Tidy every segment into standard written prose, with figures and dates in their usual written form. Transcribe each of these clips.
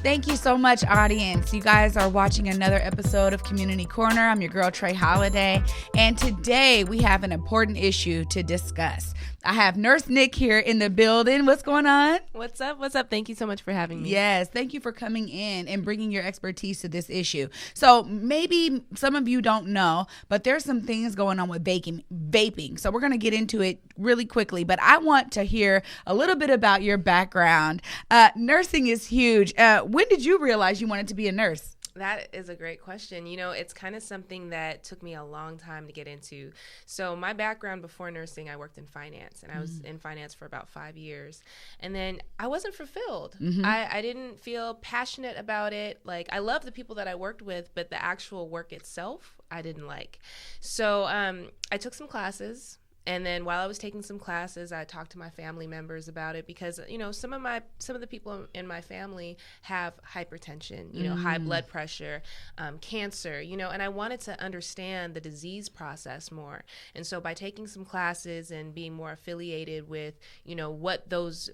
Thank you so much, audience. You guys are watching another episode of Community Corner. I'm your girl, Trae Holiday. And today we have an important issue to discuss. I have Nurse Nick here in the building. What's going on? What's up? What's up? Thank you so much for having me. Yes, thank you for coming in and bringing your expertise to this issue. So maybe some of you don't know, but there's some things going on with vaping. So we're going to get into it really quickly, but I want to hear a little bit about your background. Nursing is huge. When did you realize you wanted to be a nurse? That is a great question. You know, it's kind of something that took me a long time to get into. So my background before nursing, I worked in finance, and I was in finance for about 5 years. And then I wasn't fulfilled. I didn't feel passionate about it. Like, I loved the people that I worked with, but the actual work itself, I didn't like. So I took some classes. And then while I was taking some classes, I talked to my family members about it because, you know, some of the people in my family have hypertension, you know, high blood pressure, cancer, you know, and I wanted to understand the disease process more. And so by taking some classes and being more affiliated with, you know, what those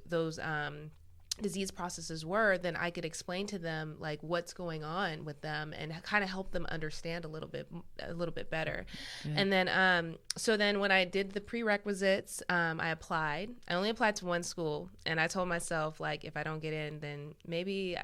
disease processes were, then I could explain to them like what's going on with them and kind of help them understand a little bit better. And then so then when I did the prerequisites, I applied. I only applied to one school, and I told myself, like, if I don't get in, then maybe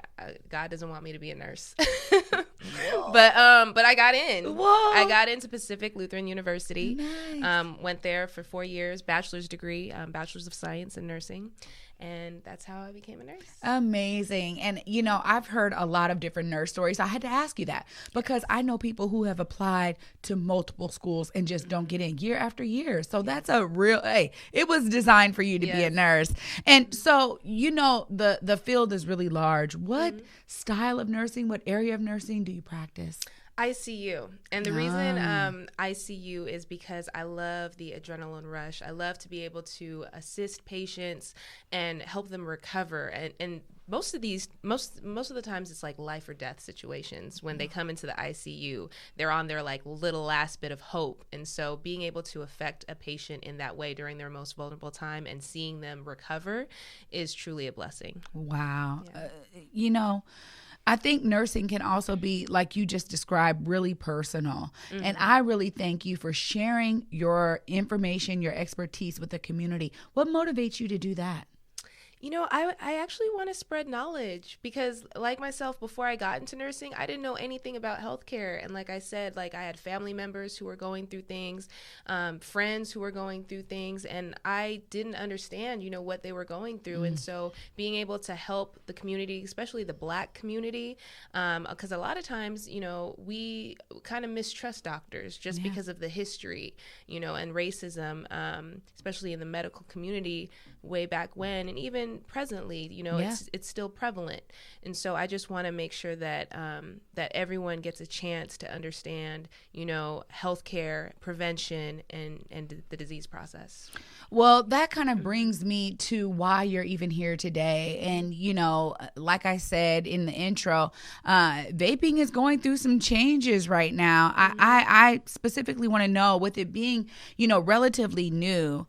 God doesn't want me to be a nurse. But I got in. Whoa. I got into Pacific Lutheran University. Nice. Went there for 4 years, bachelor's degree, bachelor's of science in nursing. And that's how I became a nurse. Amazing. And, you know, I've heard a lot of different nurse stories. I had to ask you that because I know people who have applied to multiple schools and just don't get in year after year. So that's a real, it was designed for you to be a nurse. And so, you know, the field is really large. What style of nursing, what area of nursing do you practice? ICU. And the reason ICU is because I love the adrenaline rush. I love to be able to assist patients and help them recover. And most of the times it's like life or death situations. When they come into the ICU, they're on their like little last bit of hope. And so being able to affect a patient in that way during their most vulnerable time and seeing them recover is truly a blessing. Wow. Yeah. You know, I think nursing can also be, like you just described, really personal. And I really thank you for sharing your information, your expertise with the community. What motivates you to do that? You know, I actually want to spread knowledge because, like myself, before I got into nursing, I didn't know anything about healthcare. And like I said, like I had family members who were going through things, friends who were going through things, and I didn't understand, you know, what they were going through. And so being able to help the community, especially the Black community, because a lot of times, you know, we kind of mistrust doctors just because of the history, you know, and racism, especially in the medical community way back when, and even presently, you know, it's still prevalent. And so I just want to make sure that that everyone gets a chance to understand, you know, healthcare, prevention, and the disease process. Well, that kind of brings me to why you're even here today. And, you know, like I said in the intro, vaping is going through some changes right now. I specifically want to know, with it being, you know, relatively new,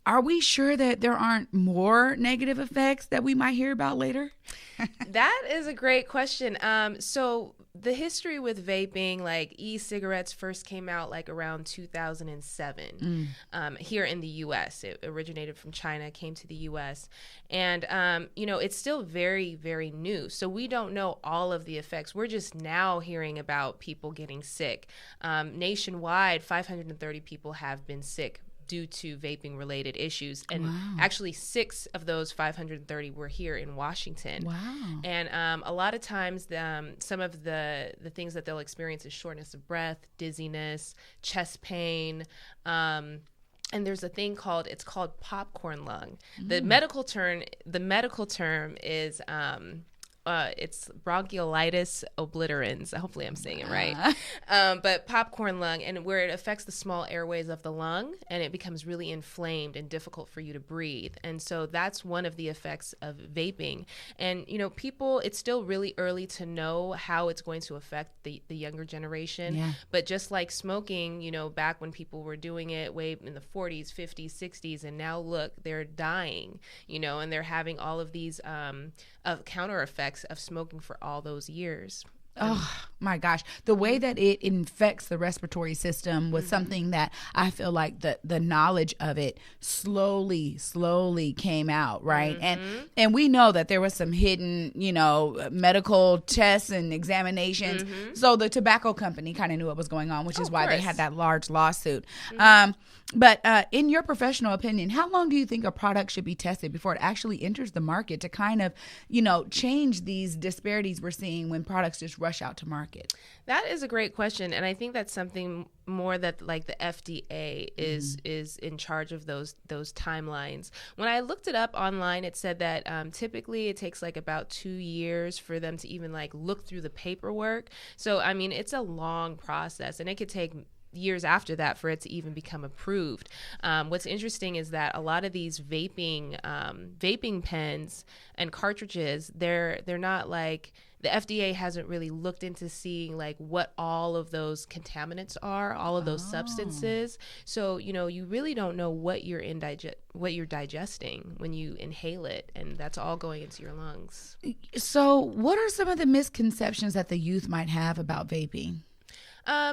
are we sure that there aren't more negative effects that we might hear about later? That is a great question. So the history with vaping, like e-cigarettes first came out like around 2007 here in the U.S. It originated from China, came to the U.S. And, you know, it's still very, very new. So we don't know all of the effects. We're just now hearing about people getting sick. Nationwide, 530 people have been sick due to vaping related issues. And actually 6 of those 530 were here in Washington. Wow. And a lot of times some of the things that they'll experience is shortness of breath, dizziness, chest pain, and there's a thing called popcorn lung. The medical term is it's bronchiolitis obliterans. Hopefully I'm saying it right. But popcorn lung, and where it affects the small airways of the lung, and it becomes really inflamed and difficult for you to breathe. And so that's one of the effects of vaping. And, you know, people, it's still really early to know how it's going to affect the younger generation. Yeah. But just like smoking, you know, back when people were doing it way in the 40s, 50s, 60s, and now look, they're dying, you know, and they're having all of these counter effects of smoking for all those years. Oh my gosh. The way that it infects the respiratory system was something that I feel like the knowledge of it slowly came out, right? And we know that there was some hidden, medical tests and examinations. So the tobacco company kind of knew what was going on, which is why they had that large lawsuit. But in your professional opinion, how long do you think a product should be tested before it actually enters the market to kind of, change these disparities we're seeing when products just rush out to market? That is a great question, and I think that's something more that like the FDA is in charge of those timelines. When I looked it up online, it said that typically it takes like about 2 years for them to even like look through the paperwork. So I mean, it's a long process, and it could take years after that for it to even become approved. What's interesting is that a lot of these vaping pens and cartridges, they're not like, the FDA hasn't really looked into seeing like what all of those contaminants are, all of those substances. So, you really don't know what you're digesting when you inhale it, and that's all going into your lungs. So what are some of the misconceptions that the youth might have about vaping?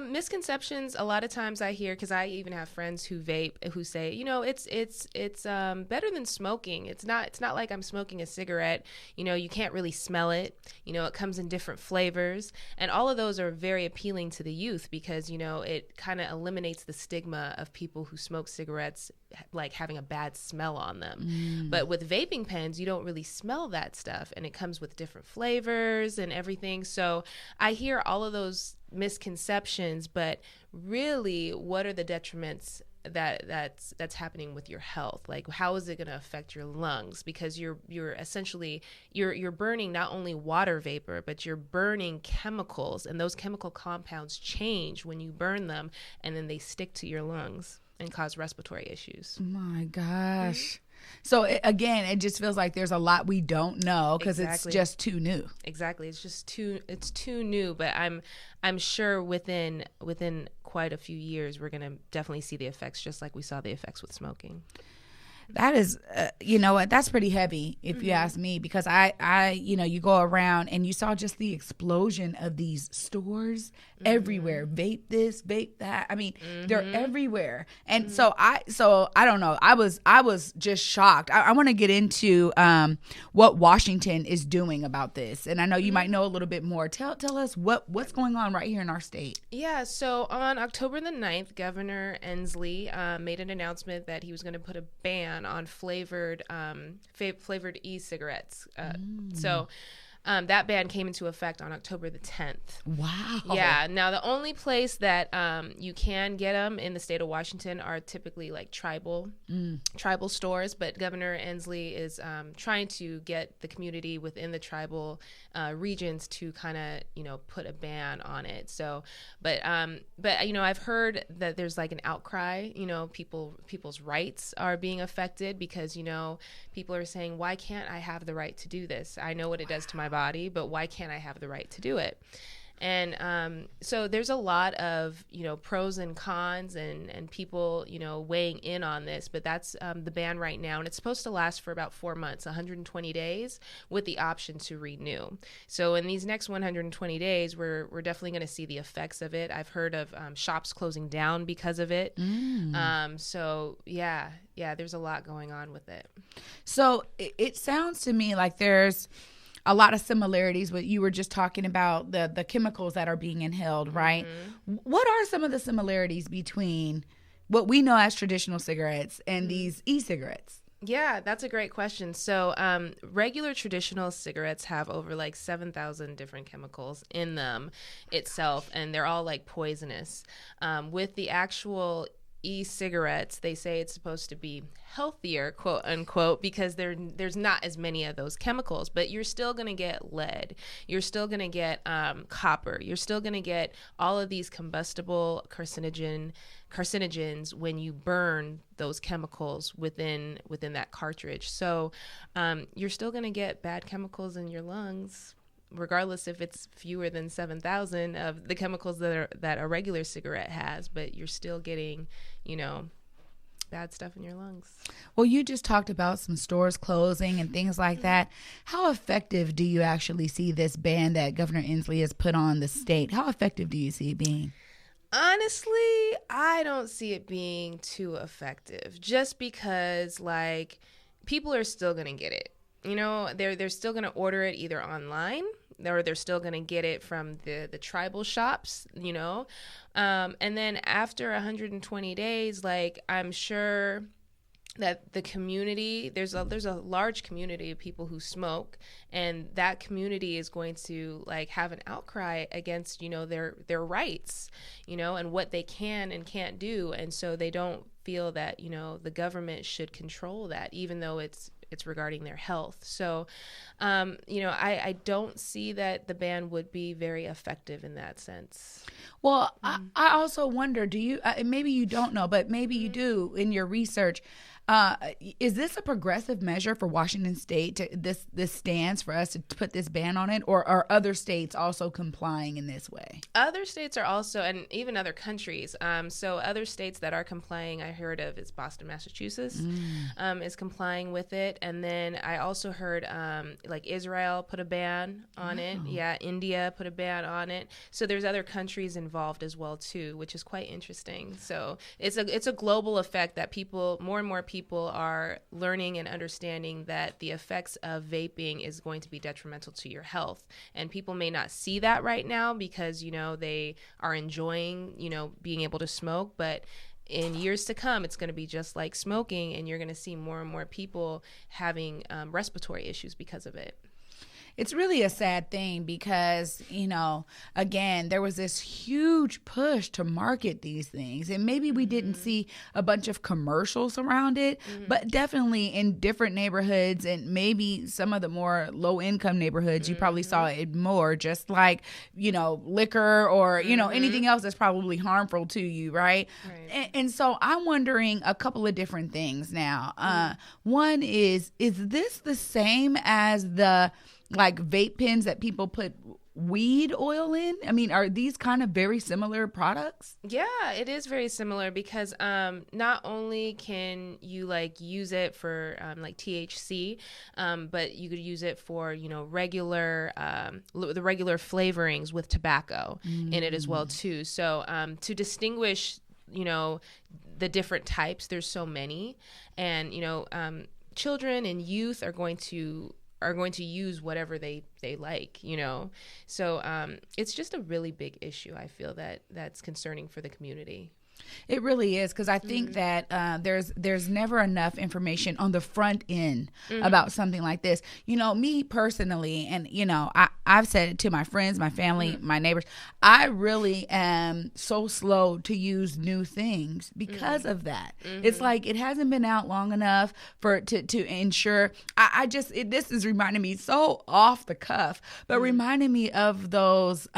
Misconceptions, a lot of times I hear, because I even have friends who vape, who say, it's better than smoking. It's not like I'm smoking a cigarette. You can't really smell it. It comes in different flavors, and all of those are very appealing to the youth because it kind of eliminates the stigma of people who smoke cigarettes like having a bad smell on them. But with vaping pens, you don't really smell that stuff, and it comes with different flavors and everything. So I hear all of those misconceptions, but really, what are the detriments that's happening with your health? Like, how is it going to affect your lungs? Because you're essentially you're burning not only water vapor, but you're burning chemicals, and those chemical compounds change when you burn them, and then they stick to your lungs and cause respiratory issues. My gosh. So again, it just feels like there's a lot we don't know because it's just too new. Exactly. It's too new, but I'm sure within quite a few years, we're going to definitely see the effects, just like we saw the effects with smoking. That is, that's pretty heavy if you ask me, because I, you go around and you saw just the explosion of these stores everywhere. Vape this, vape that. I mean, they're everywhere. And so I don't know. I was just shocked. I want to get into what Washington is doing about this. And I know you might know a little bit more. Tell us what's going on right here in our state. Yeah. So on October the 9th, Governor Inslee made an announcement that he was going to put a ban on flavored e-cigarettes. So that ban came into effect on October the 10th. Wow. Yeah. Now, the only place that you can get them in the state of Washington are typically like tribal stores. But Governor Inslee is trying to get the community within the tribal regions to kind of, put a ban on it. So, but I've heard that there's like an outcry. People's rights are being affected because people are saying, why can't I have the right to do this? I know what it does to my body, but why can't I have the right to do it? And so there's a lot of, pros and cons and people, weighing in on this. But that's the ban right now. And it's supposed to last for about 4 months, 120 days with the option to renew. So in these next 120 days, we're definitely going to see the effects of it. I've heard of shops closing down because of it. So, yeah, there's a lot going on with it. So it sounds to me like there's a lot of similarities with you were just talking about the chemicals that are being inhaled, right? What are some of the similarities between what we know as traditional cigarettes and these e-cigarettes? Yeah, that's a great question. So regular traditional cigarettes have over like 7,000 different chemicals in them itself, and they're all like poisonous. With the actual e-cigarettes, they say it's supposed to be healthier, quote unquote, because there's not as many of those chemicals, but you're still going to get lead, you're still going to get copper, you're still going to get all of these combustible carcinogens when you burn those chemicals within that cartridge. So you're still going to get bad chemicals in your lungs, regardless if it's fewer than 7,000 of the chemicals that a regular cigarette has, but you're still getting, bad stuff in your lungs. Well, you just talked about some stores closing and things like that. How effective do you actually see this ban that Governor Inslee has put on the state? How effective do you see it being? Honestly, I don't see it being too effective, just because like people are still going to get it. You know, they're still going to order it either online, or they're still going to get it from the tribal shops, you know. And then after 120 days, like, I'm sure that the community, there's a large community of people who smoke, and that community is going to like have an outcry against, you know, their rights, you know, and what they can and can't do. And so they don't feel that, you know, the government should control that, even though it's regarding their health. So, you know, I don't see that the ban would be very effective in that sense. Well, I also wonder, do you, maybe you don't know, but maybe you do in your research, is this a progressive measure for Washington State? This stands for us to put this ban on it, or are other states also complying in this way? Other states are also, and even other countries. So other states that are complying, I heard of is Boston, Massachusetts, is complying with it, and then I also heard like Israel put a ban on it. Yeah, India put a ban on it. So there's other countries involved as well too, which is quite interesting. So it's a global effect that more and more people are learning and understanding that the effects of vaping is going to be detrimental to your health. And people may not see that right now because, you know, they are enjoying, you know, being able to smoke, but in years to come, it's going to be just like smoking, and you're going to see more and more people having respiratory issues because of it. It's really a sad thing because, you know, again, there was this huge push to market these things, and maybe we didn't see a bunch of commercials around it, but definitely in different neighborhoods, and maybe some of the more low income neighborhoods, you probably saw it more, just like, you know, liquor or, you know, anything else that's probably harmful to you. Right. And so I'm wondering a couple of different things now. One is this the same as the like vape pens that people put weed oil in? I mean, are these kind of very similar products? Yeah, it is very similar because not only can you like use it for like THC, but you could use it for, you know, the regular flavorings with tobacco in it as well too. So to distinguish, you know, the different types, there's so many, and you know, children and youth are going to use whatever they like, you know. So it's just a really big issue, I feel, that's concerning for the community. It really is, because I think that there's never enough information on the front end about something like this. You know, me personally, and, you know, I've said it to my friends, my family, my neighbors, I really am so slow to use new things because of that. It's like it hasn't been out long enough to ensure. This is reminding me so off the cuff, but reminding me of those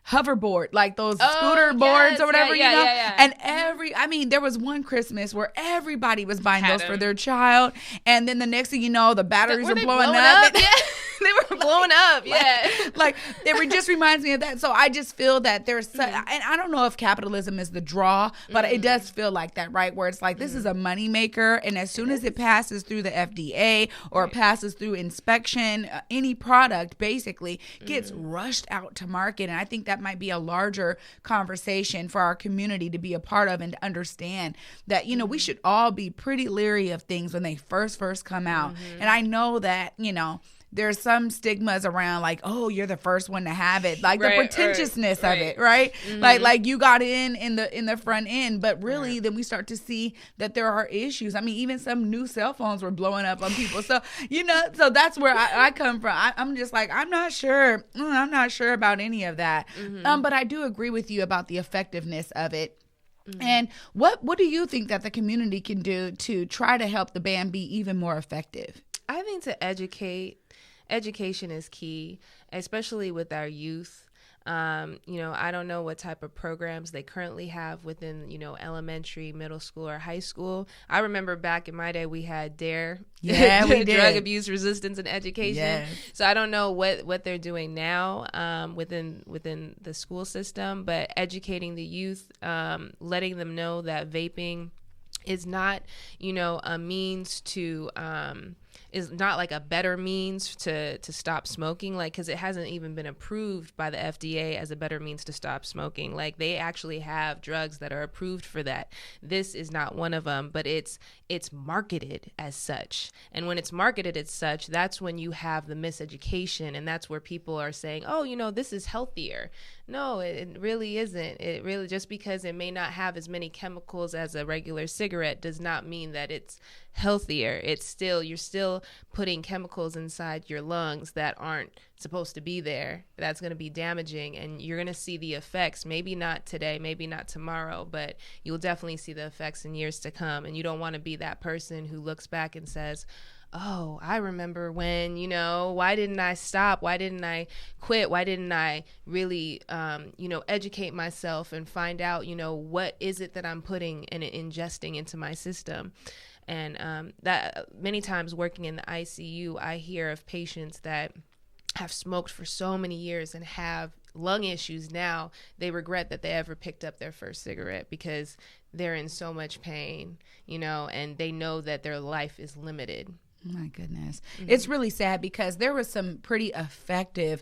hoverboard, like those scooter boards or whatever, you know. And there was one Christmas where everybody was buying those for their child, and then the next thing you know, the batteries were blowing up. They were blowing up. Like it just reminds me of that. So I just feel that there's and I don't know if capitalism is the draw, but it does feel like that, right? Where it's like this is a moneymaker, and as soon as it passes through the FDA or passes through inspection, any product basically gets rushed out to market. And I think that might be a larger conversation for our community to be a part of, and to understand that, you know, we should all be pretty leery of things when they first come out. And I know that, you know, there's some stigmas around like, oh, you're the first one to have it, like the pretentiousness of it, right? Like you got in the front end, but really then we start to see that there are issues. I mean, even some new cell phones were blowing up on people. So, you know, so that's where I come from. I'm just like, I'm not sure about any of that. But I do agree with you about the effectiveness of it. And what do you think that the community can do to try to help the ban be even more effective? I think to education is key, especially with our youth. You know, I don't know what type of programs they currently have within, you know, elementary, middle school, or high school. I remember back in my day, we had DARE, we did. Drug Abuse Resistance and Education. So I don't know what they're doing now within the school system, but educating the youth, letting them know that vaping is not, a means to, is not like a better means to stop smoking, like, because it hasn't even been approved by the FDA as a better means to stop smoking. Like, they actually have drugs that are approved for that. This is not one of them, but it's marketed as such. And when it's marketed as such, that's when you have the miseducation, and that's where people are saying, oh, this is healthier. No, it really isn't. It really, just because it may not have as many chemicals as a regular cigarette does not mean that it's healthier. You're still putting chemicals inside your lungs that aren't supposed to be there. That's going to be damaging, and you're going to see the effects, maybe not today, maybe not tomorrow, but you'll definitely see the effects in years to come. And you don't want to be that person who looks back and says, oh, I remember when, why didn't I stop? Why didn't I quit? Why didn't I really, educate myself and find out, what is it that I'm putting and ingesting into my system? And that many times working in the ICU, I hear of patients that have smoked for so many years and have lung issues now. They regret that they ever picked up their first cigarette because they're in so much pain, and they know that their life is limited. My goodness. Mm-hmm. It's really sad because there was some pretty effective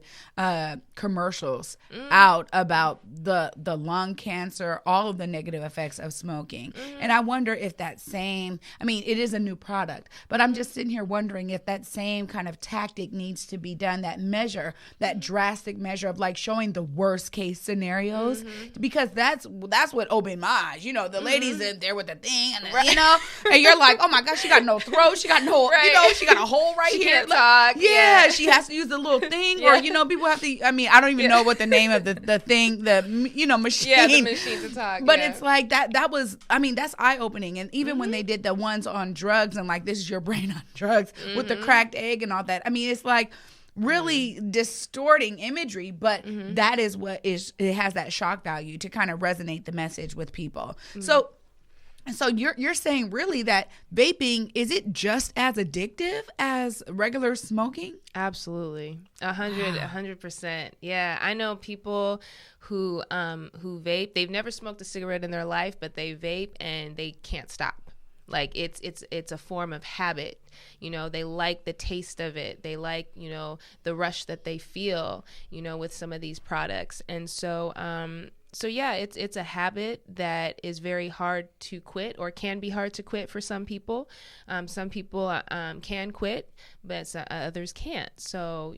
commercials out about the lung cancer, all of the negative effects of smoking. And I wonder if that same, it is a new product, but I'm just sitting here wondering if that same kind of tactic needs to be done, that drastic measure of like showing the worst case scenarios, because that's what opened my eyes. The ladies in there with the thing, and and you're like, oh my gosh, she got no throat, she got no, she got a hole right she here. Can't talk. Yeah, she has to use the little thing, or people have to. I don't even know what the name of the thing, machine. Yeah, the machine to talk. But it's like that was. That's eye opening. And even when they did the ones on drugs and like, this is your brain on drugs with the cracked egg and all that. It's like really distorting imagery, but that is what is. It has that shock value to kind of resonate the message with people. So you're saying really that vaping, is it just as addictive as regular smoking? Absolutely. 100%. Yeah. I know people who vape. They've never smoked a cigarette in their life, but they vape and they can't stop. Like it's a form of habit. They like the taste of it. They like, the rush that they feel, with some of these products. And so yeah, it's a habit that is very hard to quit, or can be hard to quit for some people. Some people can quit, but others can't. So,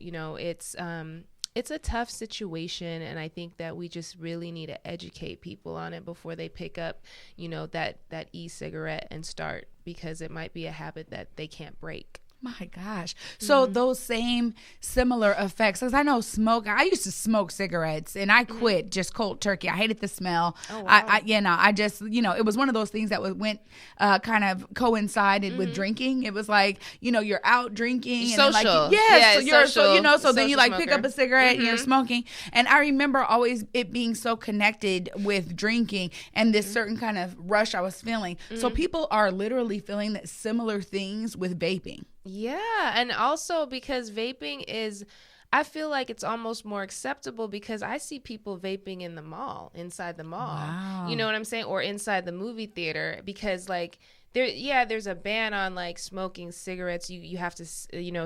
it's a tough situation, and I think that we just really need to educate people on it before they pick up, that e-cigarette and start, because it might be a habit that they can't break. My gosh. So those same similar effects, because I know I used to smoke cigarettes and I quit just cold turkey. I hated the smell. Oh, wow. I just, it was one of those things that went kind of coincided with drinking. It was like, you're out drinking. Social. And like, yes. Yeah, so you're, so then you like smoker. pick up a cigarette and you're smoking. And I remember always it being so connected with drinking and this certain kind of rush I was feeling. So people are literally feeling that similar things with vaping. Yeah, and also because vaping is, I feel like it's almost more acceptable because I see people vaping in the mall, inside the mall. Wow. You know what I'm saying? Or inside the movie theater, because like there's a ban on like smoking cigarettes. You have to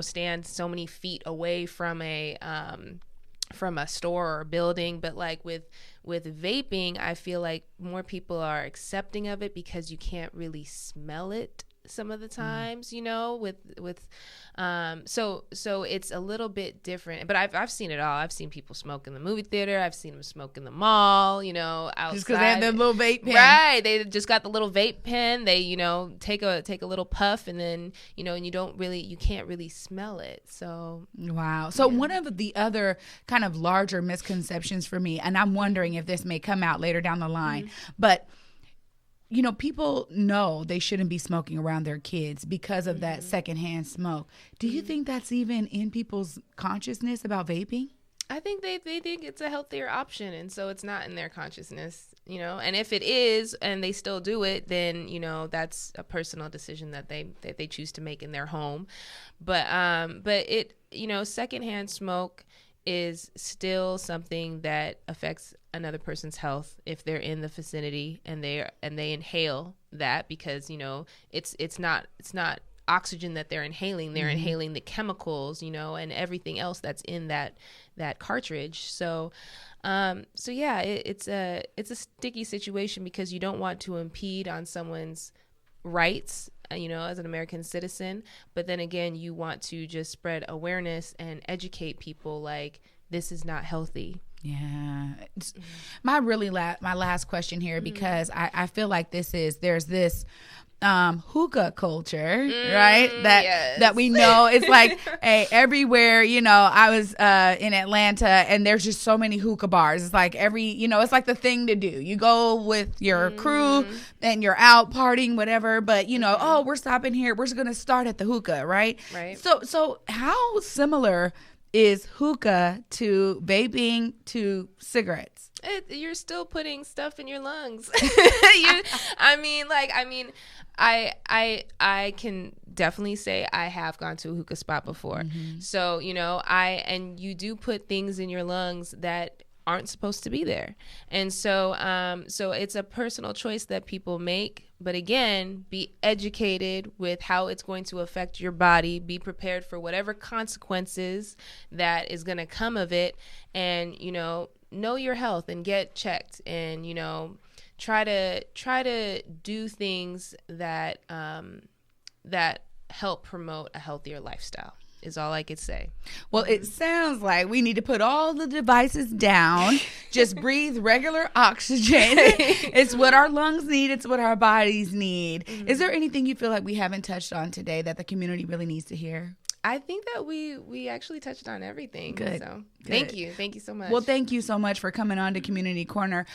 stand so many feet away from a store or building, but like with vaping, I feel like more people are accepting of it because you can't really smell it some of the times, so it's a little bit different. But I've seen it all. I've seen people smoke in the movie theater. I've seen them smoke in the mall, outside. Just because they have their little vape pen. Right. They just got the little vape pen. They, take a little puff, and then, and you can't really smell it. So. Wow. So one of the other kind of larger misconceptions for me, and I'm wondering if this may come out later down the line, but people know they shouldn't be smoking around their kids because of that secondhand smoke. Do you think that's even in people's consciousness about vaping? I think they think it's a healthier option, and so it's not in their consciousness, And if it is, and they still do it, then that's a personal decision that they choose to make in their home. But it secondhand smoke is still something that affects another person's health if they're in the vicinity and they inhale that because, you know, it's not oxygen that they're inhaling. They're inhaling the chemicals, you know, and everything else that's in that cartridge. So yeah, it's a sticky situation because you don't want to impede on someone's rights, you know, as an American citizen. But then again, you want to just spread awareness and educate people like this is not healthy. Yeah. My last question here, because I feel like there's this hookah culture, right? That we know. It's like everywhere, you know, I was in Atlanta and there's just so many hookah bars. It's like it's like the thing to do. You go with your crew and you're out partying, whatever, but you know, oh, we're stopping here. We're just going to start at the hookah, right? Right. So how similar is hookah to vaping to cigarettes? You're still putting stuff in your lungs. I can definitely say I have gone to a hookah spot before. So, you know, and you do put things in your lungs that aren't supposed to be there. And so it's a personal choice that people make. But again, be educated with how it's going to affect your body. Be prepared for whatever consequences that is going to come of it. And, you know your health and get checked, and, you know, try to do things that that help promote a healthier lifestyle is all I could say. Well, it sounds like we need to put all the devices down, just breathe regular oxygen. It's what our lungs need. It's what our bodies need. Is there anything you feel like we haven't touched on today that the community really needs to hear? I think that we actually touched on everything. Good. So Good. Thank you so much. Well, thank you so much for coming on to Community Corner.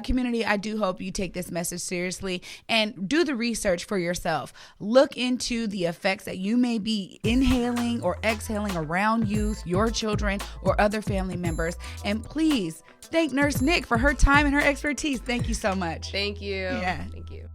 Community, I do hope you take this message seriously and do the research for yourself. Look into the effects that you may be inhaling or exhaling around youth, your children, or other family members. And please thank Nurse Nick for her time and her expertise. Thank you so much. Thank you. Yeah. Thank you.